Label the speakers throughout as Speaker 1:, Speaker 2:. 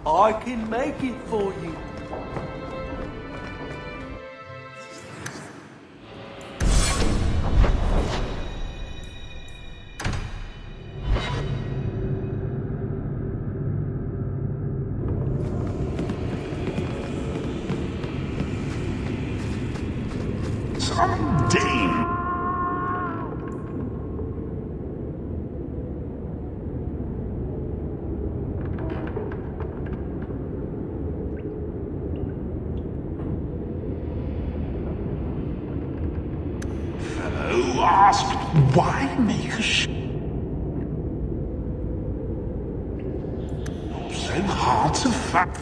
Speaker 1: I can make it for you.
Speaker 2: Why make a so hard to find?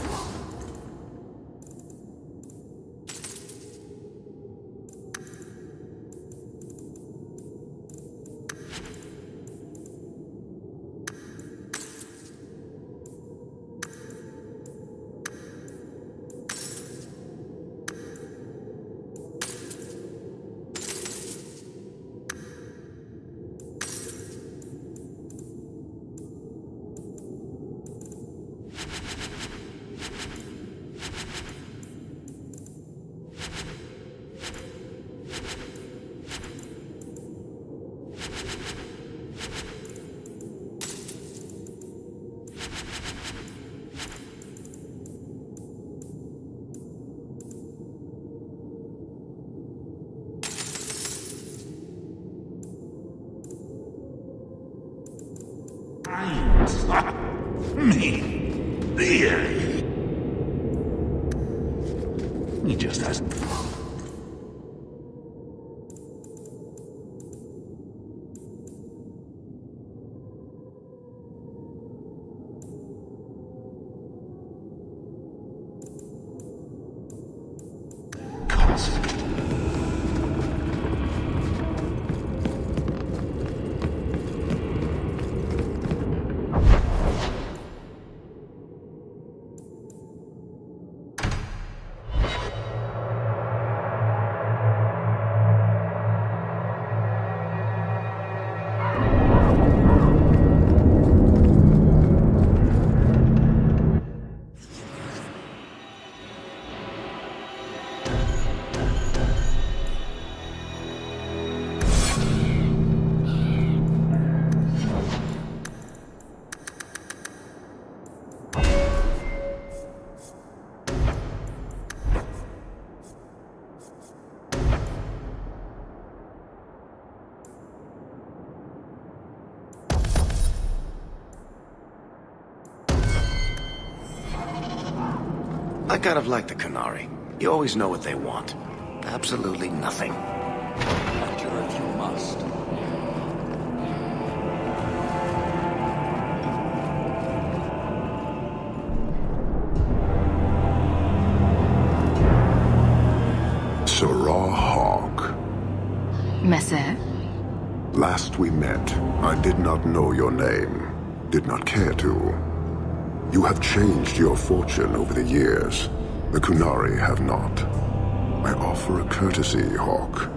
Speaker 2: Me? Really? He just has...
Speaker 3: I kind of like the Canary. You always know what they want. Absolutely nothing.
Speaker 1: Endure if you must.
Speaker 4: Sirrah Hawk.
Speaker 5: Messer?
Speaker 4: Last we met, I did not know your name. Did not care to. You have changed your fortune over the years. The Kunari have not. I offer a courtesy, Hawk.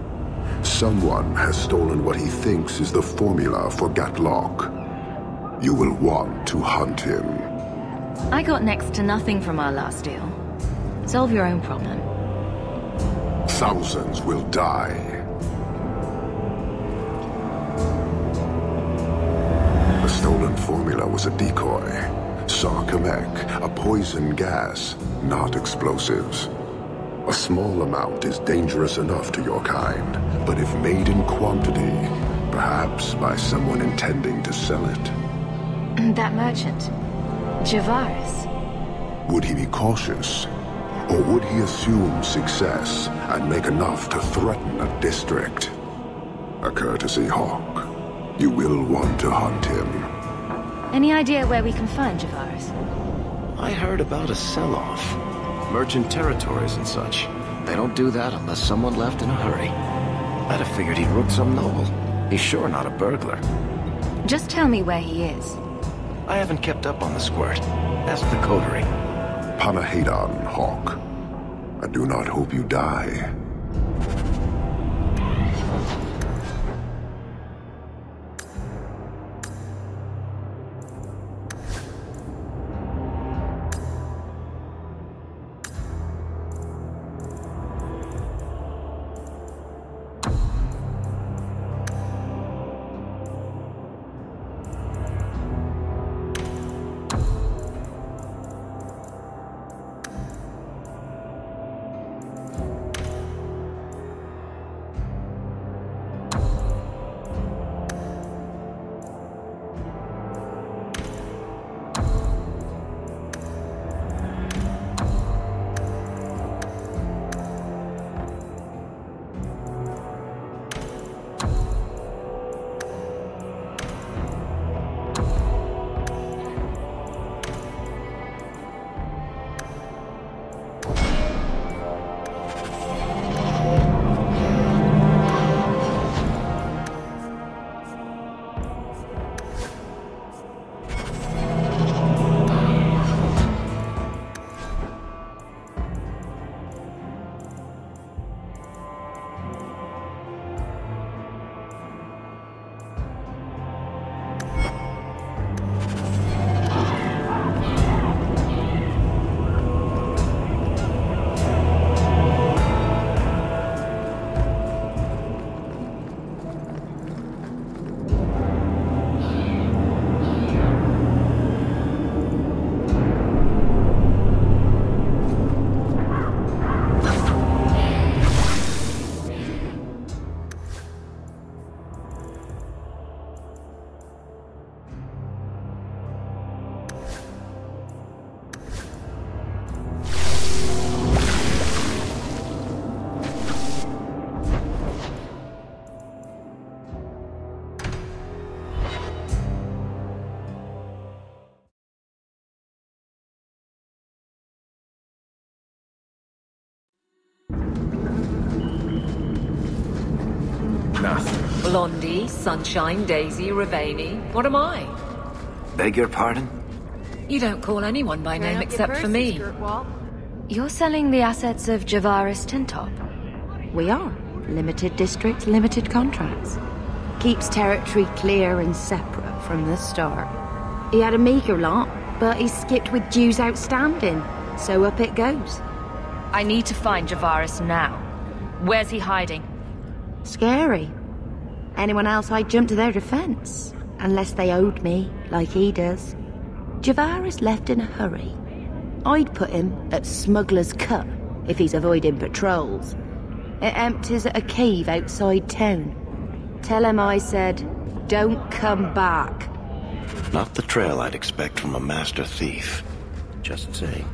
Speaker 4: Someone has stolen what he thinks is the formula for Gatlock. You will want to hunt him.
Speaker 5: I got next to nothing from our last deal. Solve your own problem.
Speaker 4: Thousands will die. The stolen formula was a decoy. Sarkamek, a poison gas, not explosives. A small amount is dangerous enough to your kind, but if made in quantity, perhaps by someone intending to sell it.
Speaker 5: That merchant, Javaris.
Speaker 4: Would he be cautious? Or would he assume success and make enough to threaten a district? A courtesy, Hawk. You will want to hunt him.
Speaker 5: Any idea where we can find Javaris?
Speaker 3: I heard about a sell-off. Merchant territories and such. They don't do that unless someone left in a hurry. I'd have figured he'd rooked some noble. He's sure not a burglar.
Speaker 5: Just tell me where he is.
Speaker 3: I haven't kept up on the squirt. Ask the coterie.
Speaker 4: Panahedon, Hawk. I do not hope you die.
Speaker 6: Blondie, Sunshine, Daisy, Ravani. What am I?
Speaker 3: Beg your pardon?
Speaker 6: You don't call anyone by name except for me.
Speaker 5: You're selling the assets of Javaris Tintop? We are. Limited districts, limited contracts. Keeps territory clear and separate from the start. He had a meager lot, but he skipped with dues outstanding, so up it goes.
Speaker 7: I need to find Javaris now. Where's he hiding?
Speaker 5: Scary. Anyone else I'd jump to their defense, unless they owed me, like he does. Javaris left in a hurry. I'd put him at Smuggler's Cut, if he's avoiding patrols. It empties at a cave outside town. Tell him I said, don't come back.
Speaker 3: Not the trail I'd expect from a master thief. Just saying.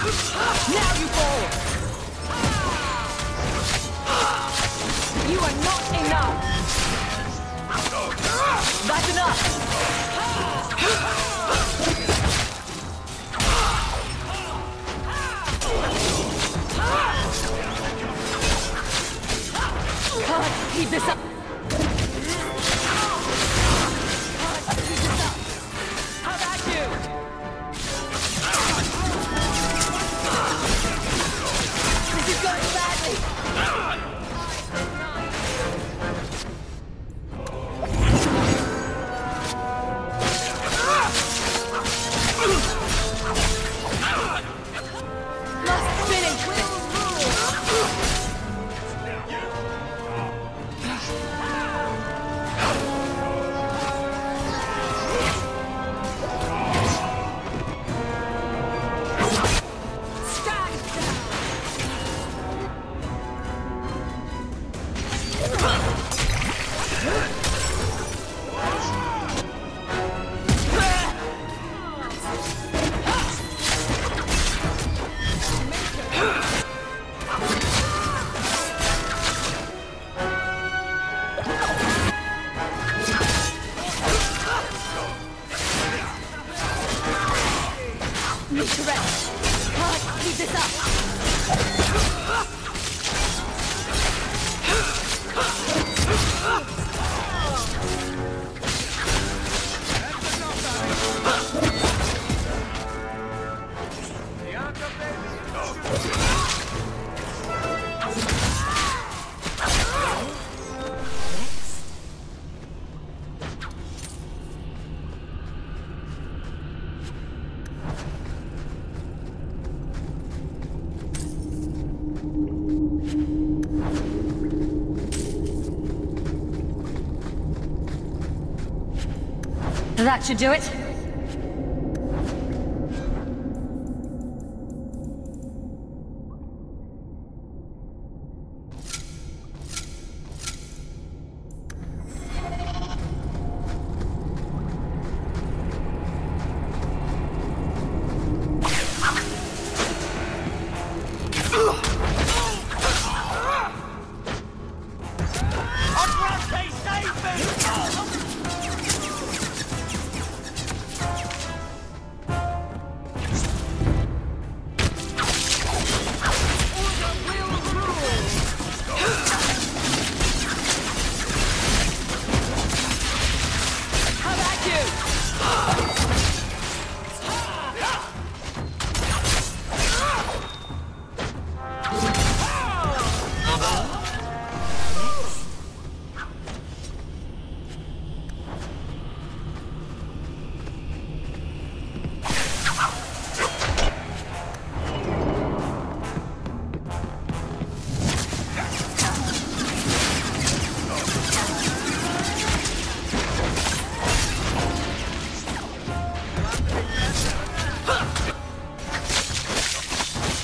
Speaker 7: Now you fall! You are not enough! That's enough! Can't keep this up! How about you? This is going badly! Must finish this! Need to rest. Can't keep this up. That should do it.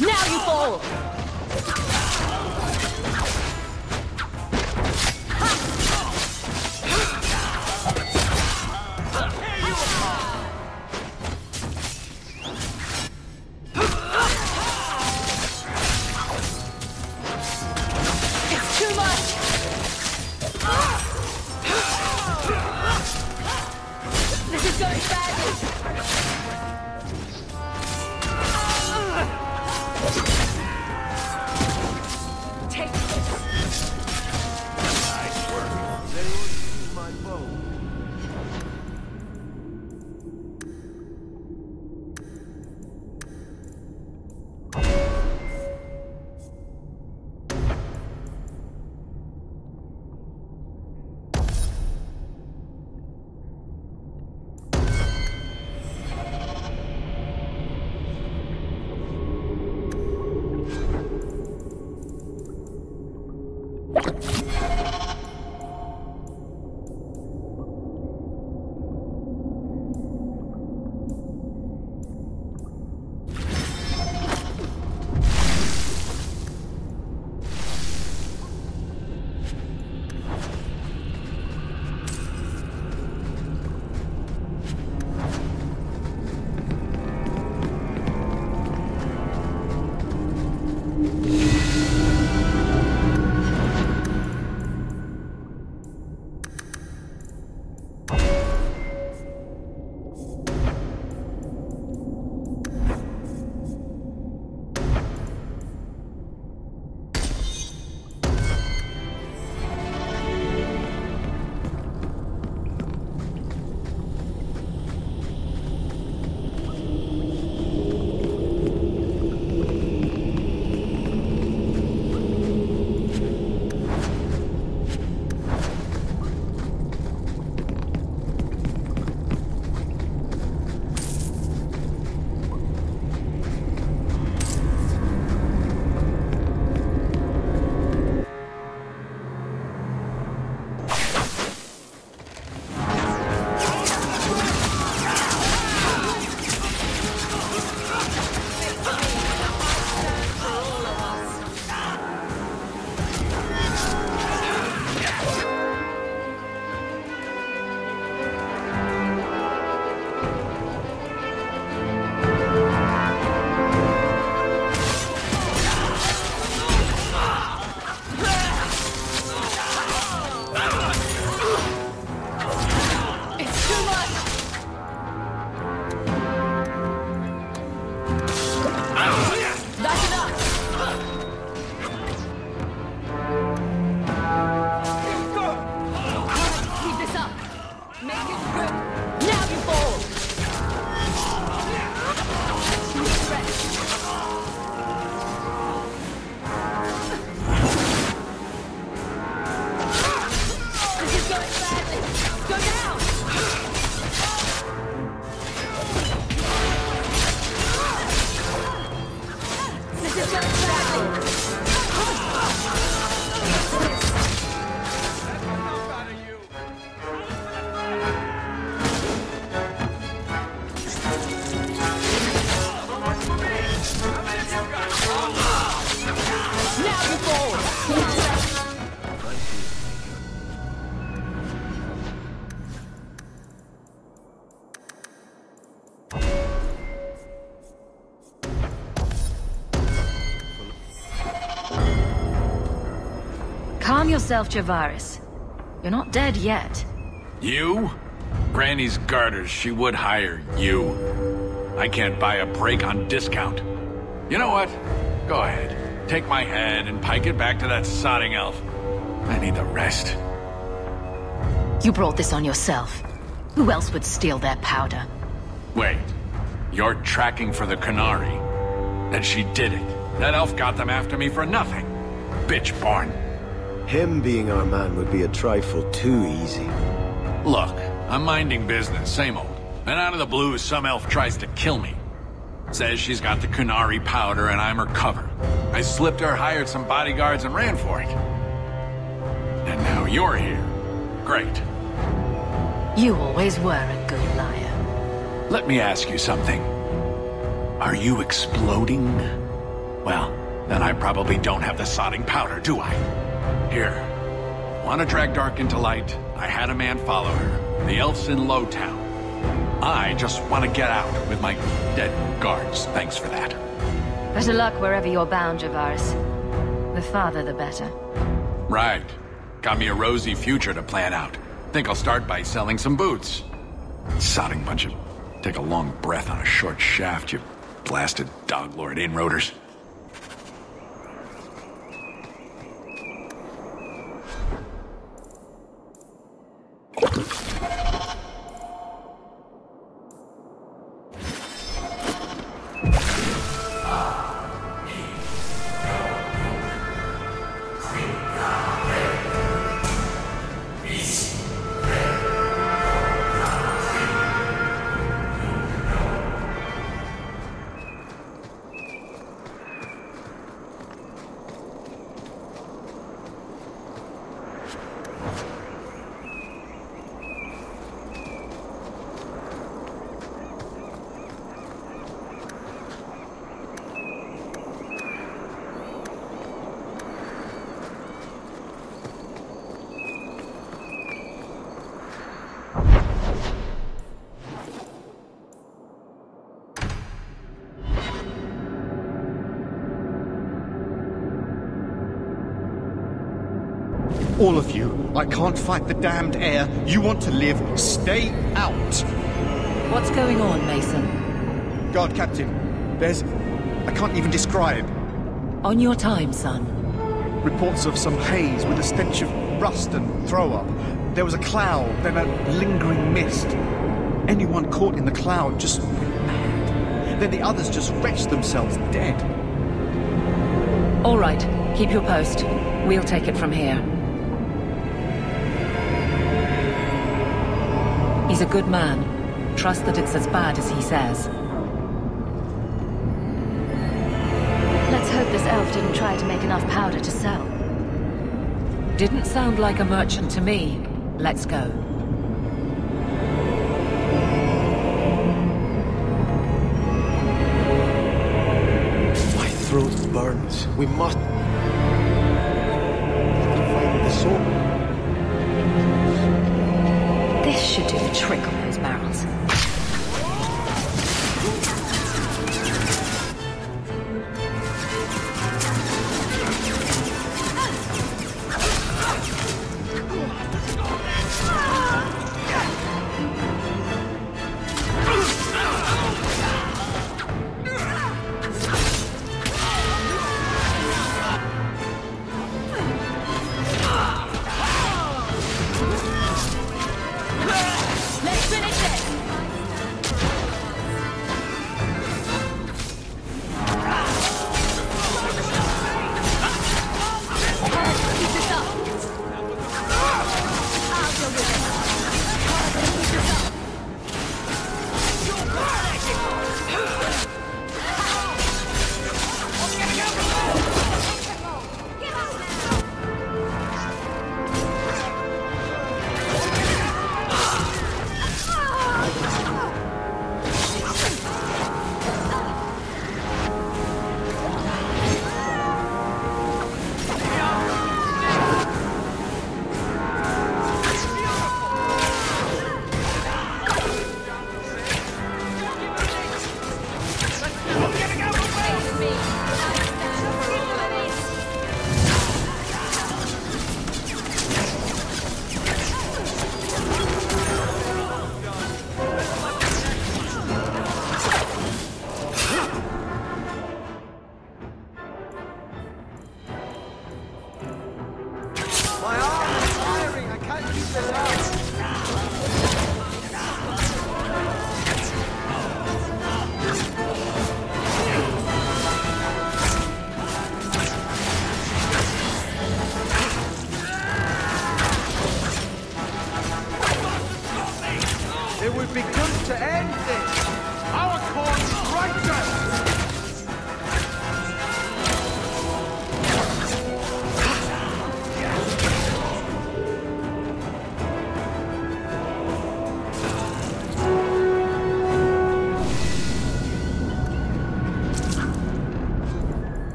Speaker 7: Now you fall! It's too much! This is going badly! Calm yourself, Javaris. You're not dead yet.
Speaker 8: You? Granny's garters, she would hire you. I can't buy a break on discount. You know what? Go ahead. Take my head and pike it back to that sodding elf. I need the rest.
Speaker 7: You brought this on yourself. Who else would steal their powder?
Speaker 8: Wait. You're tracking for the Qunari. Then she did it. That elf got them after me for nothing. Bitch born.
Speaker 3: Him being our man would be a trifle too easy.
Speaker 8: Look, I'm minding business, same old. And out of the blue, some elf tries to kill me. Says she's got the Qunari powder and I'm her cover. I slipped her, hired some bodyguards, and ran for it. And now you're here. Great.
Speaker 7: You always were a good liar.
Speaker 8: Let me ask you something. Are you exploding? Well, then I probably don't have the sodding powder, do I? Here. Want to drag Dark into light? I had a man follow her. The elf's in Lowtown. I just want to get out with my dead guards. Thanks for that.
Speaker 7: Better luck wherever you're bound, Javaris. The farther, the better.
Speaker 8: Right. Got me a rosy future to plan out. Think I'll start by selling some boots. Sodding bunch of... Take a long breath on a short shaft, you blasted dog-lord inroaders.
Speaker 9: All of you, I can't fight the damned air. You want to live, stay out.
Speaker 6: What's going on, Mason?
Speaker 9: Guard Captain, there's... I can't even describe.
Speaker 6: On your time, son.
Speaker 9: Reports of some haze with a stench of rust and throw-up. There was a cloud, then a lingering mist. Anyone caught in the cloud just went mad. Then the others just wretched themselves dead.
Speaker 6: All right, keep your post. We'll take it from here. He's a good man. Trust that it's as bad as he says.
Speaker 7: Let's hope this elf didn't try to make enough powder to sell.
Speaker 6: Didn't sound like a merchant to me. Let's go.
Speaker 3: My throat burns. We must... find the sword.
Speaker 7: This should do the trick on those barrels.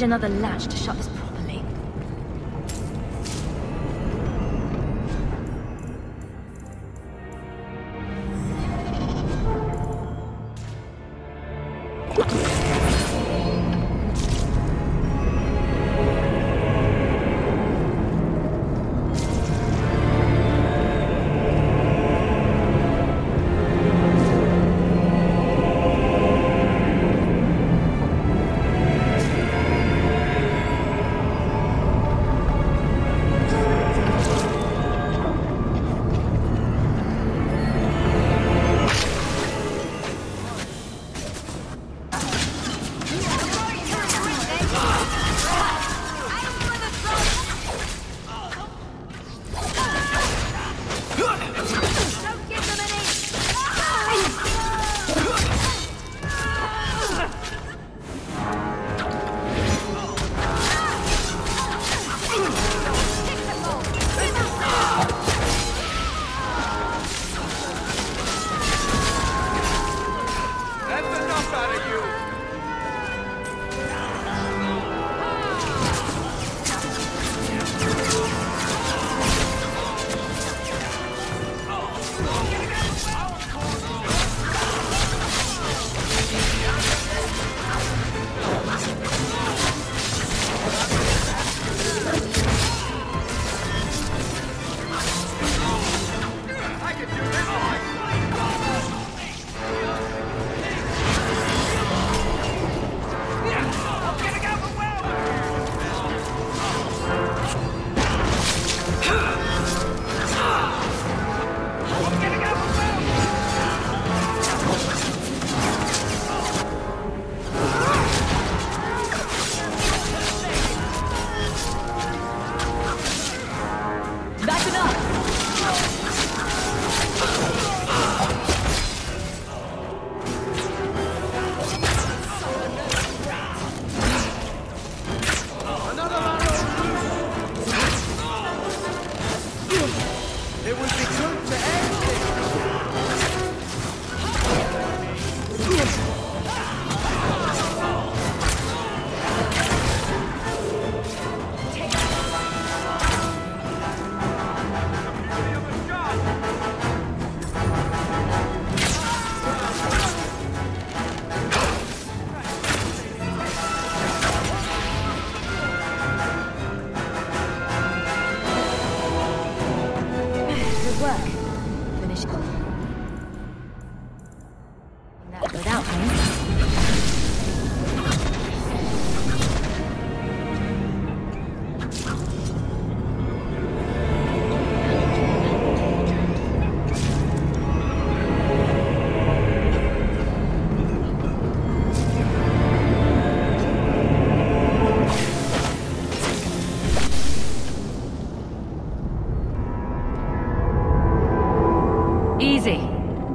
Speaker 6: another latch to shut this properly.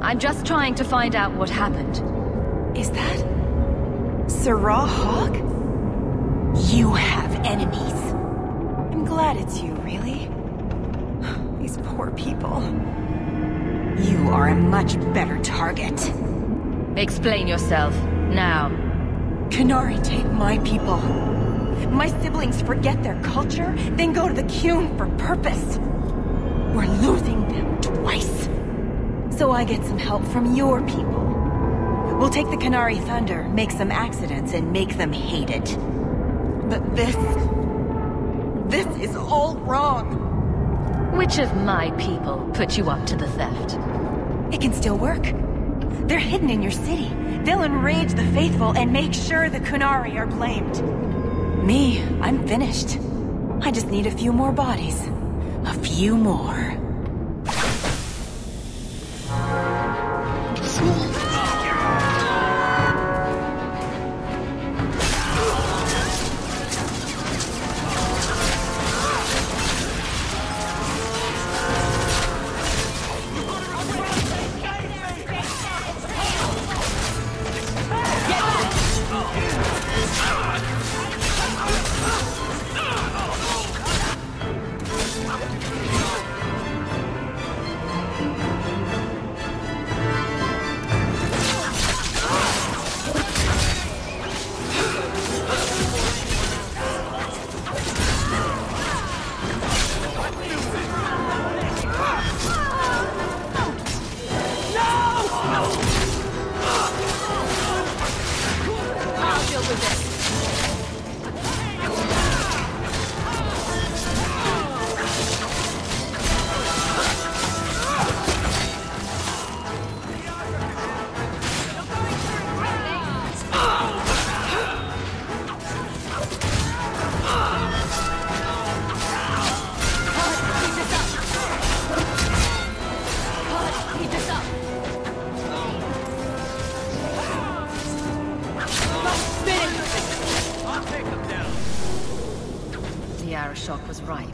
Speaker 6: I'm just trying to find out what happened.
Speaker 10: Is that Sirrah Hawk? You have enemies. I'm glad it's you, really. These poor people. You are a much better target.
Speaker 6: Explain yourself, now.
Speaker 10: Qunari take my people. My siblings forget their culture, then go to the Qun for purpose. We're losing them twice. So I get some help from your people. We'll take the Qunari Thunder, make some accidents, and make them hate it. But this is all wrong.
Speaker 6: Which of my people put you up to the theft?
Speaker 10: It can still work. They're hidden in your city. They'll enrage the faithful and make sure the Qunari are blamed. Me, I'm finished. I just need a few more bodies. A few more.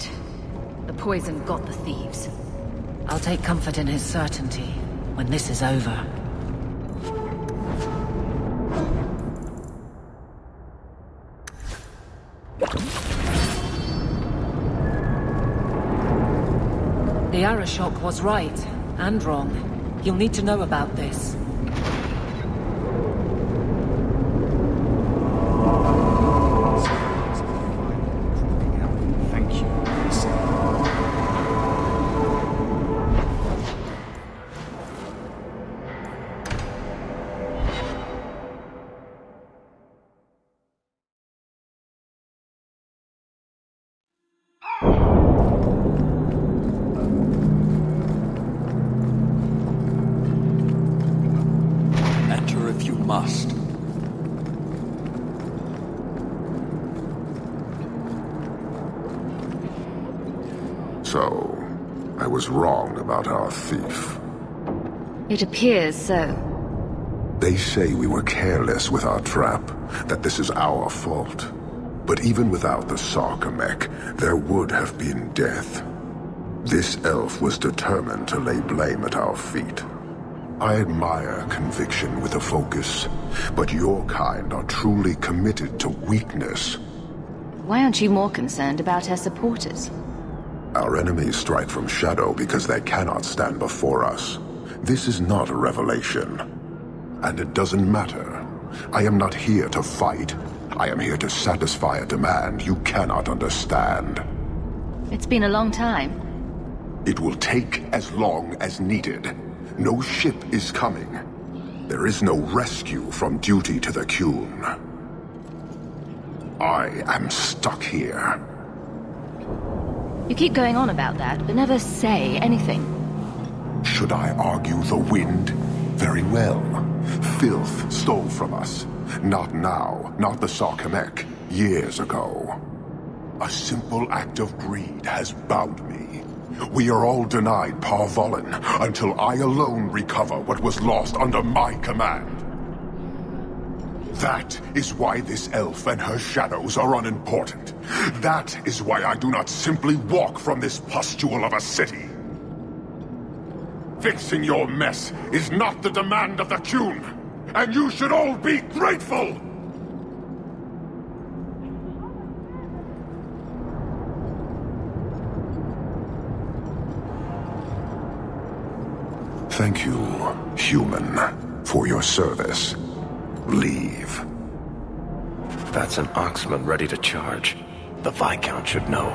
Speaker 6: right. The poison got the thieves. I'll take comfort in his certainty when this is over. The Arashok was right, and wrong. You'll need to know about this.
Speaker 9: Thank you.
Speaker 1: Enter if you must.
Speaker 4: So, I was wrong about our thief.
Speaker 7: It appears so.
Speaker 4: They say we were careless with our trap, that this is our fault. But even without the Sarkamek, there would have been death. This elf was determined to lay blame at our feet. I admire conviction with a focus, but your kind are truly committed to weakness.
Speaker 7: Why aren't you more concerned about her supporters?
Speaker 4: Our enemies strike from shadow because they cannot stand before us. This is not a revelation. And it doesn't matter. I am not here to fight. I am here to satisfy a demand you cannot understand.
Speaker 7: It's been a long time.
Speaker 4: It will take as long as needed. No ship is coming. There is no rescue from duty to the Qun. I am stuck here.
Speaker 7: You keep going on about that, but never say anything.
Speaker 4: Should I argue the wind? Very well. Filth stole from us. Not now, not the Sarkamek. Years ago. A simple act of greed has bound me. We are all denied Parvolin until I alone recover what was lost under my command. That is why this elf and her shadows are unimportant. That is why I do not simply walk from this pustule of a city. Fixing your mess is not the demand of the Qun, and you should all be grateful! Thank you, human, for your service. Leave.
Speaker 3: That's an Oxman ready to charge. The Viscount should know.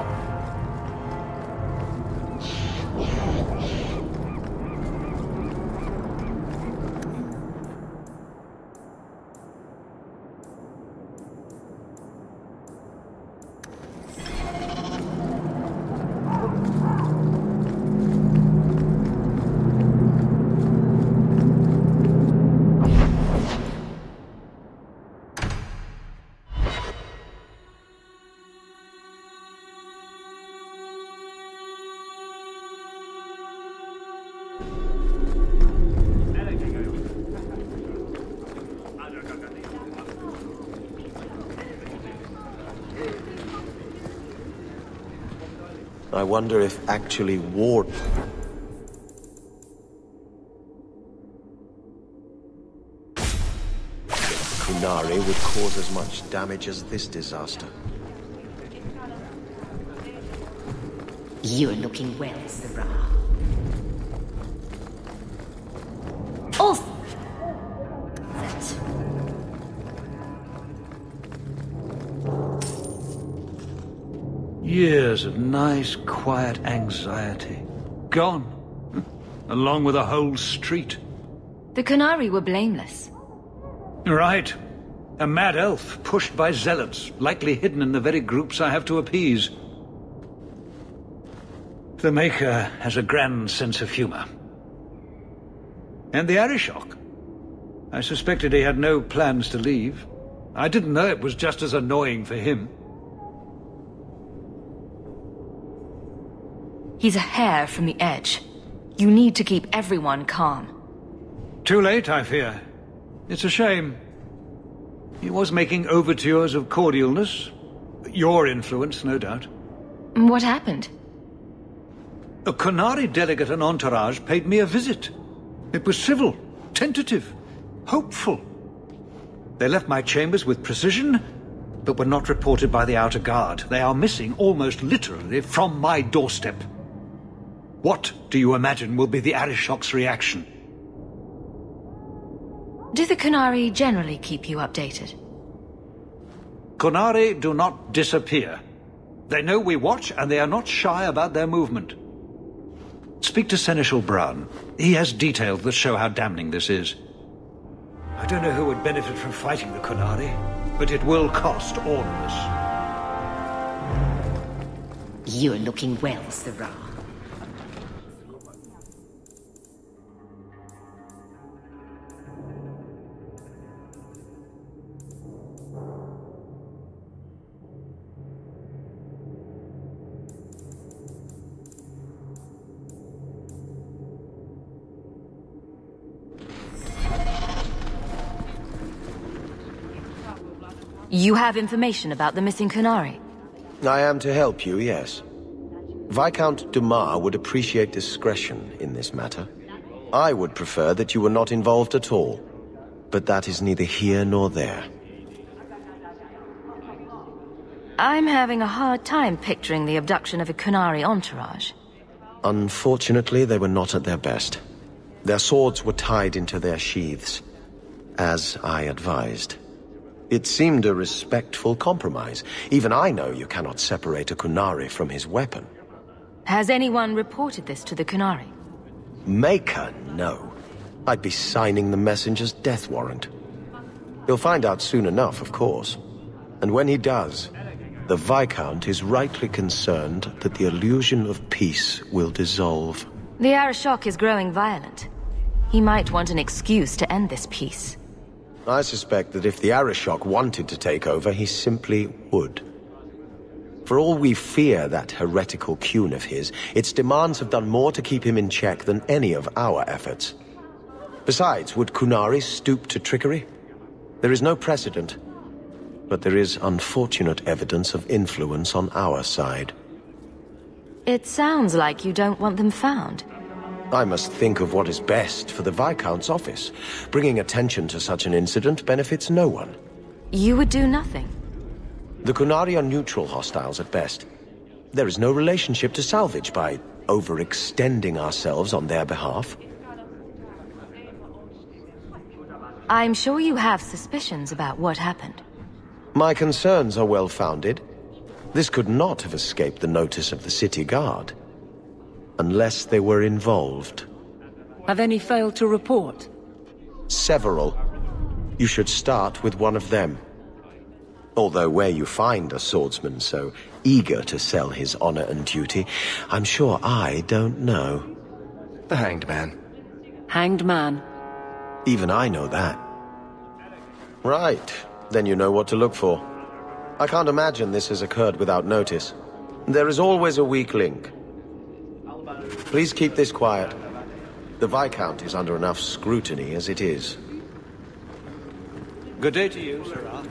Speaker 3: I wonder if actually war... Kunari would cause as much damage as this disaster.
Speaker 5: You're looking well, Sarah.
Speaker 11: Years of nice, quiet anxiety. Gone. Along with a whole street.
Speaker 7: The Kunari were blameless.
Speaker 11: Right. A mad elf, pushed by zealots, likely hidden in the very groups I have to appease. The Maker has a grand sense of humor. And the Arishok. I suspected he had no plans to leave. I didn't know it was just as annoying for him.
Speaker 7: He's a hair from the edge. You need to keep everyone calm.
Speaker 11: Too late, I fear. It's a shame. He was making overtures of cordialness. Your influence, no doubt.
Speaker 7: What happened?
Speaker 11: A Qunari delegate and entourage paid me a visit. It was civil, tentative, hopeful. They left my chambers with precision, but were not reported by the outer guard. They are missing almost literally from my doorstep. What do you imagine will be the Arishok's reaction?
Speaker 7: Do the Qunari generally keep you updated?
Speaker 11: Qunari do not disappear. They know we watch, and they are not shy about their movement. Speak to Seneschal Brown. He has details that show how damning this is. I don't know who would benefit from fighting the Qunari, but it will cost all of us.
Speaker 5: You're looking well, Sarah.
Speaker 7: You have information about the missing Qunari?
Speaker 3: I am to help you, yes. Viscount Dumas would appreciate discretion in this matter. I would prefer that you were not involved at all, but that is neither here nor there.
Speaker 7: I'm having a hard time picturing the abduction of a Qunari entourage.
Speaker 3: Unfortunately, they were not at their best. Their swords were tied into their sheaths, as I advised. It seemed a respectful compromise. Even I know you cannot separate a Qunari from his weapon.
Speaker 7: Has anyone reported this to the Qunari?
Speaker 3: Maker, no. I'd be signing the messenger's death warrant. He'll find out soon enough, of course. And when he does, the Viscount is rightly concerned that the illusion of peace will dissolve.
Speaker 7: The Arishok is growing violent. He might want an excuse to end this peace.
Speaker 3: I suspect that if the Arishok wanted to take over, he simply would. For all we fear that heretical Qun of his, its demands have done more to keep him in check than any of our efforts. Besides, would Qunari stoop to trickery? There is no precedent, but there is unfortunate evidence of influence on our side.
Speaker 7: It sounds like you don't want them found.
Speaker 3: I must think of what is best for the Viscount's office. Bringing attention to such an incident benefits no one.
Speaker 7: You would do nothing?
Speaker 3: The Qunari are neutral hostiles at best. There is no relationship to salvage by overextending ourselves on their behalf.
Speaker 7: I'm sure you have suspicions about what happened.
Speaker 3: My concerns are well-founded. This could not have escaped the notice of the city guard. Unless they were involved.
Speaker 6: Have any failed to report?
Speaker 3: Several. You should start with one of them. Although where you find a swordsman so eager to sell his honor and duty, I'm sure I don't know.
Speaker 9: The Hanged Man.
Speaker 6: Hanged Man.
Speaker 3: Even I know that. Right. Then you know what to look for. I can't imagine this has occurred without notice. There is always a weak link. Please keep this quiet. The Viscount is under enough scrutiny as it is.
Speaker 11: Good day to you, Sarah.